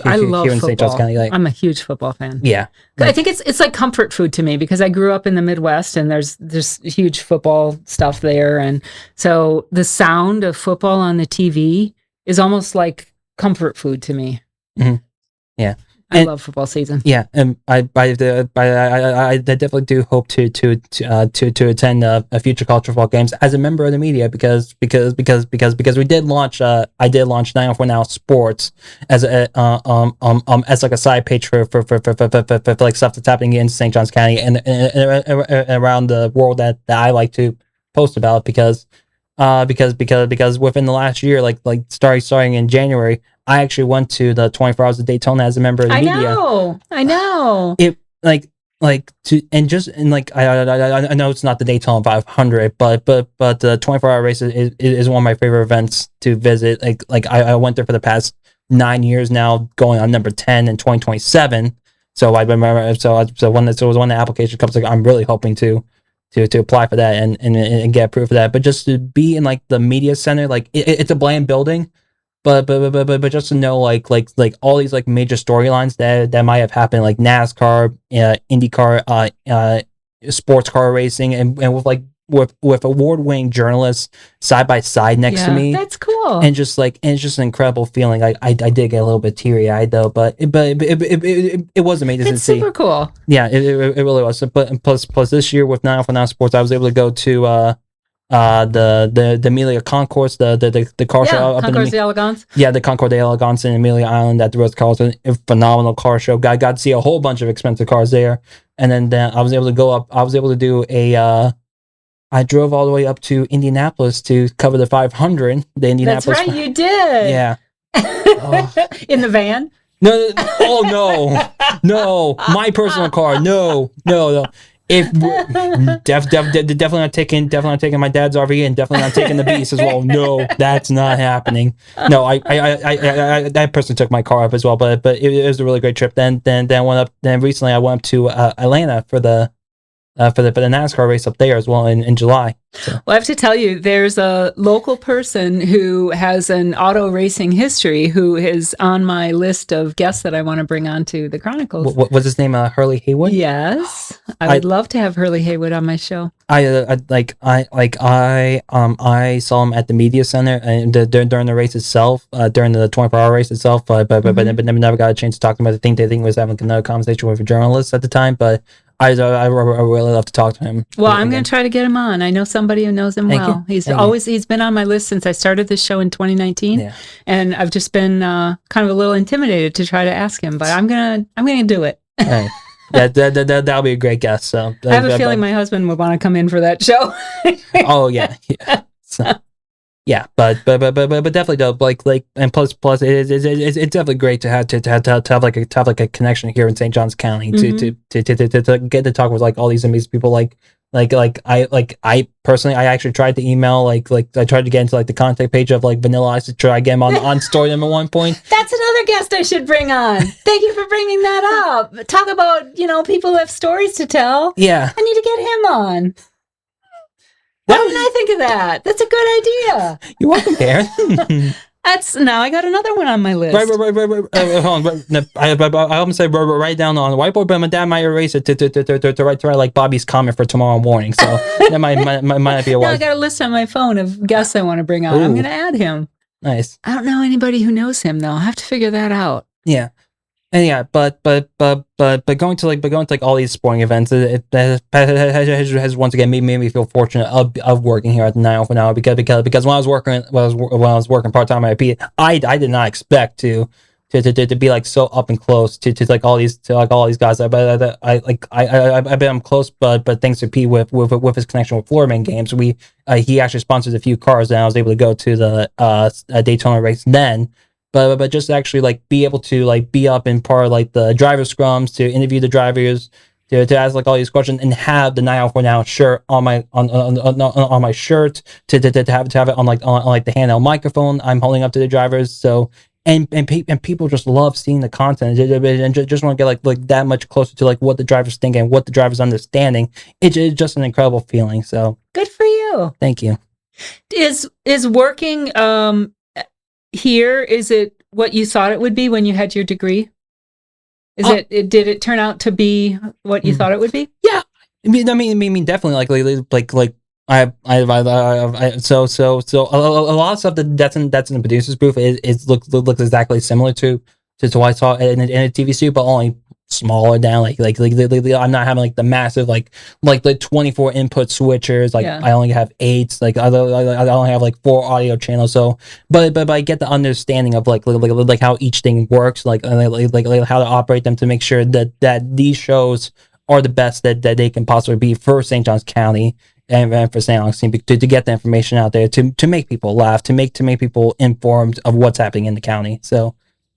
in St. Johns County. I'm a huge football fan. Yeah, I think it's like comfort food to me because I grew up in the Midwest and there's huge football stuff there, and so the sound of football on the TV is almost like comfort food to me. Mm-hmm. Yeah, I love football season. Yeah, and I definitely do hope to attend a future college football games as a member of the media because we did launch I did launch 904 Now Sports as as like a side page for like stuff that's happening in St. Johns County and around the world that I like to post about because within the last year, like starting in January, I actually went to the 24 Hours of Daytona as a member of the media. I know. It I know it's not the Daytona 500, but the 24-hour race is one of my favorite events to visit. Like I went there for the past 9 years now, going on number 10 in 2027. So I remember. So when the application comes, like I'm really hoping to apply for that and get approved for that. But just to be in like the media center, like it's a bland building, but just to know like all these like major storylines that might have happened, like NASCAR, IndyCar, sports car racing, and with like with award-winning journalists side by side next to me. That's cool. And just it's just an incredible feeling. I did get a little bit teary-eyed though, but it was amazing to see. It's super cool. Yeah, it really was. But plus this year with 904 Sports, I was able to go to the Amelia Concourse, the car show up Concours d'Elegance. Yeah, the Concours d'Elegance in Amelia Island at the Rose Carlton. A phenomenal car show. Got to see a whole bunch of expensive cars there. And then I was able to go up. I was able to do I drove all the way up to Indianapolis to cover the 500. The Indianapolis. That's right, you did. Yeah. In the van? No. Oh no. My personal car. No. If definitely not taking my dad's RV, and definitely not taking the Beast as well. No, that's not happening. No, I that person took my car up as well, but it was a really great trip. Then went up. Then recently I went up to Atlanta for the NASCAR race up there as well in July. So. Well, I have to tell you, there's a local person who has an auto racing history who is on my list of guests that I want to bring on to the Chronicles. What was his name? Hurley Haywood? Yes, I would love to have Hurley Haywood on my show. I saw him at the media center and during the race itself, during the 24-hour race itself, but never got a chance to talk to him. I think he was having another conversation with a journalist at the time, but I really love to talk to him. Well, I'm going to try to get him on. I know somebody who knows him well. He's been on my list since I started this show in 2019, and I've just been kind of a little intimidated to try to ask him, but I'm gonna do it. Right. That'll be a great guest. So I have a feeling my husband would want to come in for that show. Oh yeah. So, yeah, but definitely though, and plus it's definitely great to have a connection here in St. Johns County to get to talk with all these amazing people I personally I actually tried to email I tried to get into the contact page of Vanilla Ice to try to get him on Story Them at one point. That's another guest I should bring on. Thank you for bringing that up. Talk about people who have stories to tell. Yeah, I need to get him on. Why didn't I think of that? That's a good idea. You're welcome, Karen. Now I got another one on my list. Right. Hold on. I almost say write down on the whiteboard, but my dad might erase it to write Bobby's comment for tomorrow morning. So that might be a while. I got a list on my phone of guests I want to bring on. Ooh. I'm going to add him. Nice. I don't know anybody who knows him though. I'll have to figure that out. Yeah. And yeah, but going to all these sporting events, it has once again made me feel fortunate of working here at the 904 now because when I was working part time at IP, I did not expect to be so up and close to all these guys. I've been close, but thanks to Pete with his connection with Florida Man Games, he actually sponsors a few cars, and I was able to go to the Daytona race then. But just actually be able to be up in part of the driver scrums, to interview the drivers, to ask all these questions, and have the 904 Now shirt on my on my shirt, to have it on the handheld microphone I'm holding up to the drivers. So and people just love seeing the content and just want to get that much closer to what the drivers think and what the drivers understanding. It's just an incredible feeling. So good for you. Thank you. Is working here, is it what you thought it would be when you had your degree? Did it turn out to be what you thought it would be? Yeah, I mean, definitely. A lot of stuff that's in the producer's booth looks exactly similar to what I saw in a TV suit, but only smaller down. I'm not having the massive the 24 input switchers. I only have 8. I only have 4 audio channels. So, but I get the understanding of how each thing works, how to operate them to make sure that these shows are the best that they can possibly be for St. Johns County and for St. Augustine, to get the information out there to make people laugh, to make people informed of what's happening in the county. So.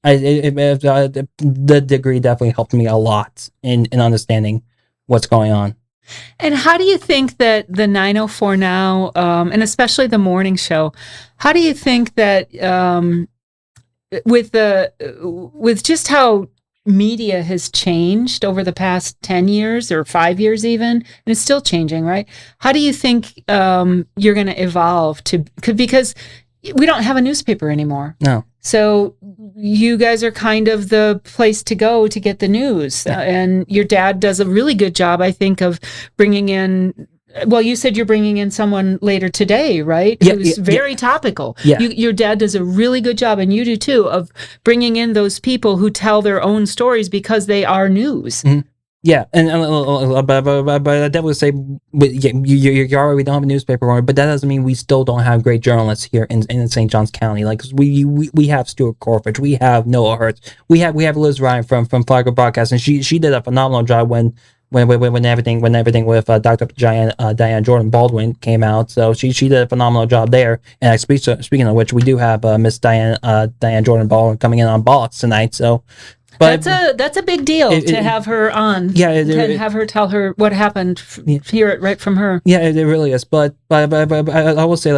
The degree definitely helped me a lot in understanding what's going on. And how do you think that the 904 Now, and especially the morning show, how do you think that with just how media has changed over the past 10 years or 5 years even, and it's still changing, right? How do you think you're going to evolve because we don't have a newspaper anymore. No. So you guys are kind of the place to go to get the news. And your dad does a really good job, I think, of bringing in well, you said you're bringing in someone later today, right? Yeah, Who's very topical. Yeah. Your dad does a really good job, and you do too, of bringing in those people who tell their own stories because they are news. Yeah, and but I definitely say, you're already, we don't have a newspaper, but that doesn't mean we still don't have great journalists here in St. Johns County. Like, 'cause we have Stuart Corfridge, we have Noah Hertz, we have Liz Ryan from Flagler Broadcast, and she did a phenomenal job when everything with Dr. Diane Jordan Baldwin came out. So she did a phenomenal job there. And speaking of which, we do have Miss Diane Jordan Baldwin coming in on Bollocks tonight. So. But that's a big deal to have her on. Yeah, to have her tell her what happened. Hear it right from her. Yeah, it really is. But I will say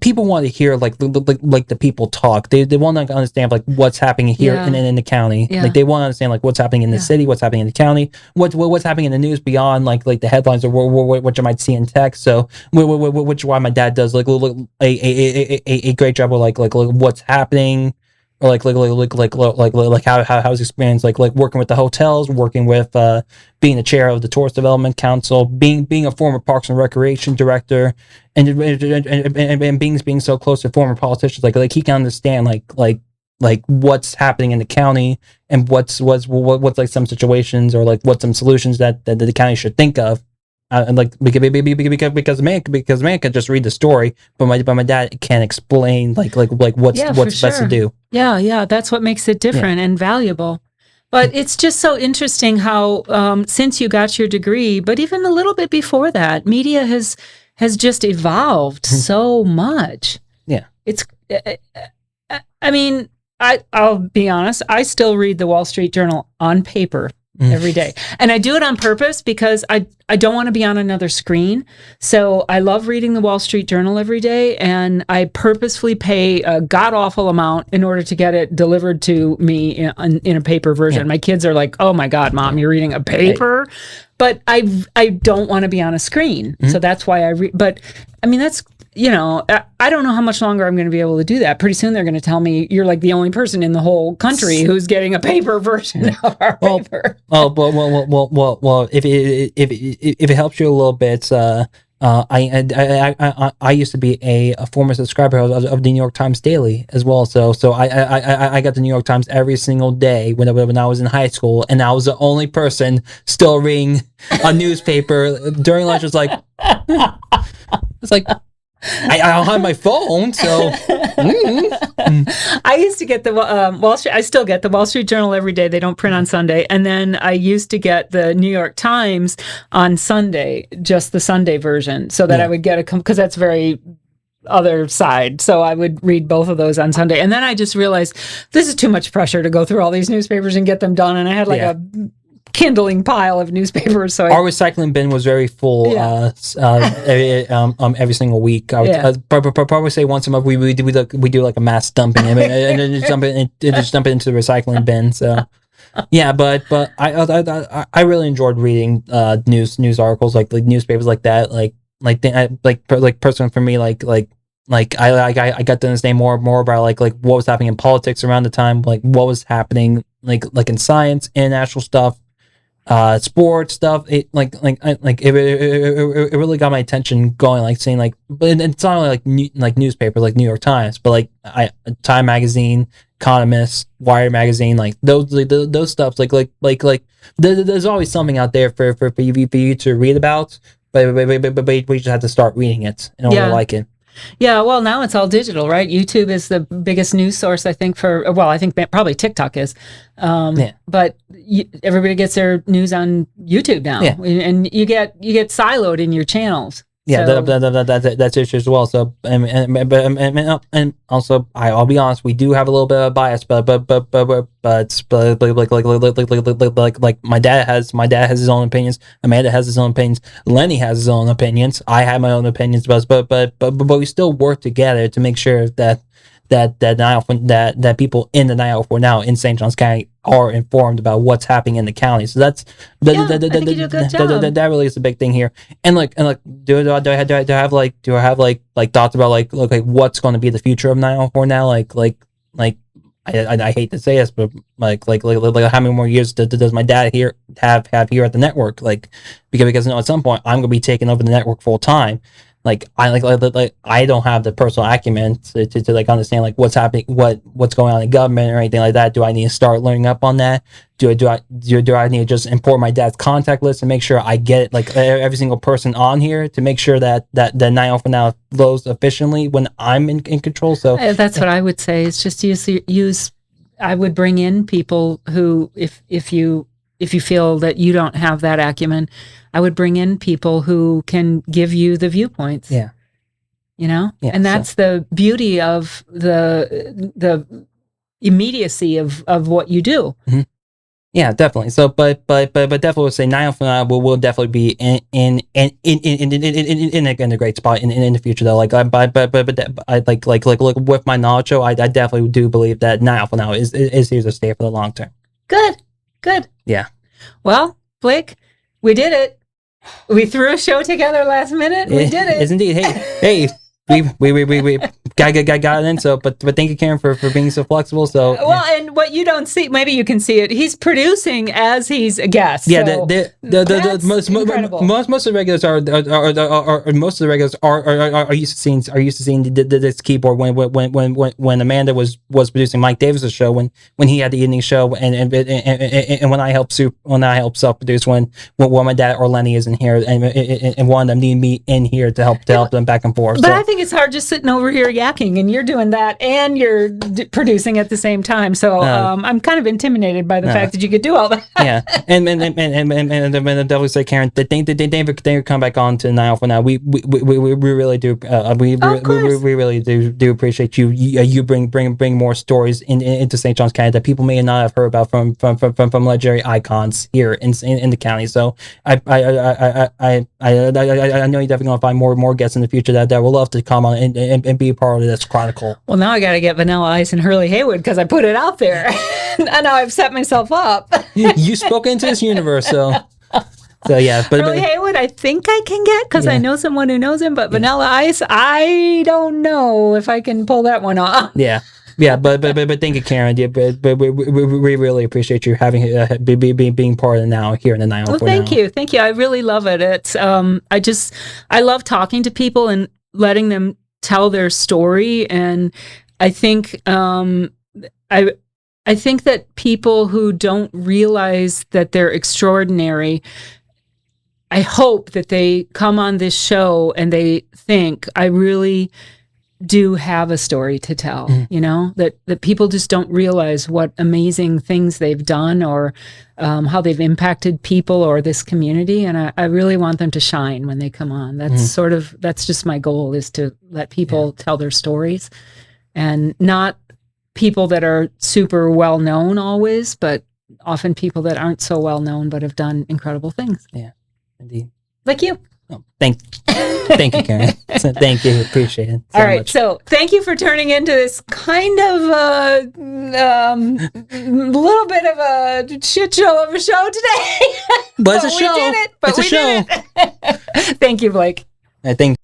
people want to hear like the people talk. They want to understand like what's happening here in the county. Yeah. Like they want to understand like what's happening in the city, what's happening in the county, what's happening in the news beyond like the headlines or what you might see in text. So which is why my dad does like a great job of like what's happening. Or like how his experience like working with the hotels, working with being the chair of the Tourist Development Council, being a former Parks and Recreation director, and being so close to former politicians, like he can understand like what's happening in the county and what's like some situations or like what some solutions that the county should think of. And like because man can just read the story, but my dad can explain like what's best to do. Yeah, that's what makes it different and valuable. But it's just so interesting how since you got your degree, but even a little bit before that, media has just evolved so much. Yeah, it's. I mean, I'll be honest. I still read the Wall Street Journal on paper every day. And I do it on purpose because I don't want to be on another screen. So I love reading the Wall Street Journal every day, and I purposefully pay a god-awful amount in order to get it delivered to me in a paper version. Yeah. My kids are like, "Oh my God, Mom, you're reading a paper?" But I don't want to be on a screen. So that's why I read. But I mean, that's, you know, I don't know how much longer I'm going to be able to do that. Pretty soon they're going to tell me you're like the only person in the whole country who's getting a paper version of our paper. Well, if it helps you a little bit, I used to be a former subscriber of the New York Times Daily as well. So I got the New York Times every single day when I was in high school, and I was the only person still reading a newspaper during lunch. It's like I don't have my phone, so. I used to get the Wall Street. I still get the Wall Street Journal every day. They don't print on Sunday, and then I used to get the New York Times on Sunday, just the Sunday version, so that I would get because that's very other side. So I would read both of those on Sunday, and then I just realized this is too much pressure to go through all these newspapers and get them done. And I had like a kindling pile of newspapers. So our recycling bin was very full every single week. I would probably say once a month we do like a mass dumping and then just dump it into the recycling bin. So yeah, but I really enjoyed reading news articles like newspapers like that, like personally for me like I got to understand more about like what was happening in politics around the time, like what was happening like in science, international stuff, sports stuff. It it really got my attention going, like saying like, but it's not only like newspapers like New York Times, but like Time Magazine, Economist, Wired Magazine, like those stuff, like there's always something out there for you to read about, but we just have to start reading it in order to like it. Yeah, well, now it's all digital, right? YouTube is the biggest news source, I think, I think probably TikTok is. But everybody gets their news on YouTube now. Yeah. And you get siloed in your channels. Yeah, so. That's issue as well. So, and also, I'll be honest, we do have a little bit of bias, but like my dad has his own opinions. Amanda has his own opinions. Lenny has his own opinions. I have my own opinions, but we still work together to make sure that people in the 904 now in St. Johns County are informed about what's happening in the county. So that's that really is a big thing here. And do I have thoughts about like what's going to be the future of 904 now? Like I hate to say this, but like how many more years does my dad have here at the network? Like, because at some point I'm gonna be taking over the network full time. Like I don't have the personal acumen to like understand like what's happening, what's going on in government or anything like that. Do I need to start learning up on that? Do I need to just import my dad's contact list and make sure I get like every single person on here to make sure that 9 for now flows efficiently when I'm in control? So that's what I would say. Is just use. I would bring in people who, if you feel that you don't have that acumen, I would bring in people who can give you the viewpoints. Yeah. Yeah, and that's the beauty of the immediacy of what you do. Mm-hmm. Yeah, definitely. So, but definitely would say 9 for now will definitely be in a great spot in the future though. Like, but I like with my knowledge show, I definitely do believe that 9 for now is here to stay for the long term. Good. Yeah. Well, Blake, we did it. We threw a show together last minute. We did it. Yes, indeed. Hey, we got it in. So, but thank you, Karen, for being so flexible. So, well, and what you don't see, maybe you can see it. He's producing as he's a guest. Yeah, so the most of the regulars are used to seeing this keyboard when Amanda was producing Mike Davis's show, when he had the evening show, and when I helped self produce when my dad or Lenny isn't here, and one of them need me in here to help them back and forth. But I think it's hard just sitting over here yakking, and you're doing that, and you're producing at the same time. So I'm kind of intimidated by the fact that you could do all that. Yeah, and definitely say, Karen, they come back on to 9 for now. We really do. We really do appreciate you. You bring more stories into St. John's County that people may not have heard about from legendary icons here in the county. So I know you're definitely gonna find more guests in the future that will love to come on and be a part of this chronicle. Well, now I got to get Vanilla Ice and Hurley Haywood because I put it out there. And now I've set myself up. You spoke into this universe, so yeah. But Hurley Haywood, I think I can get because I know someone who knows him. But Vanilla Ice, I don't know if I can pull that one off. Yeah. Yeah, but thank you, Karen. Yeah, but we really appreciate you having being part of it now here in the 904. Well, thank you. I really love it. It's I love talking to people and letting them tell their story, and I think I think that people who don't realize that they're extraordinary, I hope that they come on this show and they think, I really do have a story to tell, that people just don't realize what amazing things they've done or how they've impacted people or this community. And I really want them to shine when they come on. That's that's just my goal, is to let people tell their stories, and not people that are super well known always, but often people that aren't so well known but have done incredible things. Yeah, indeed. Like you. Oh, thank you, Karen. Thank you. Appreciate it. All right. Much. So thank you for turning into this kind of little bit of a shit show of a show today. But it's a show. We did it. But it's a show. Thank you, Blake. I think.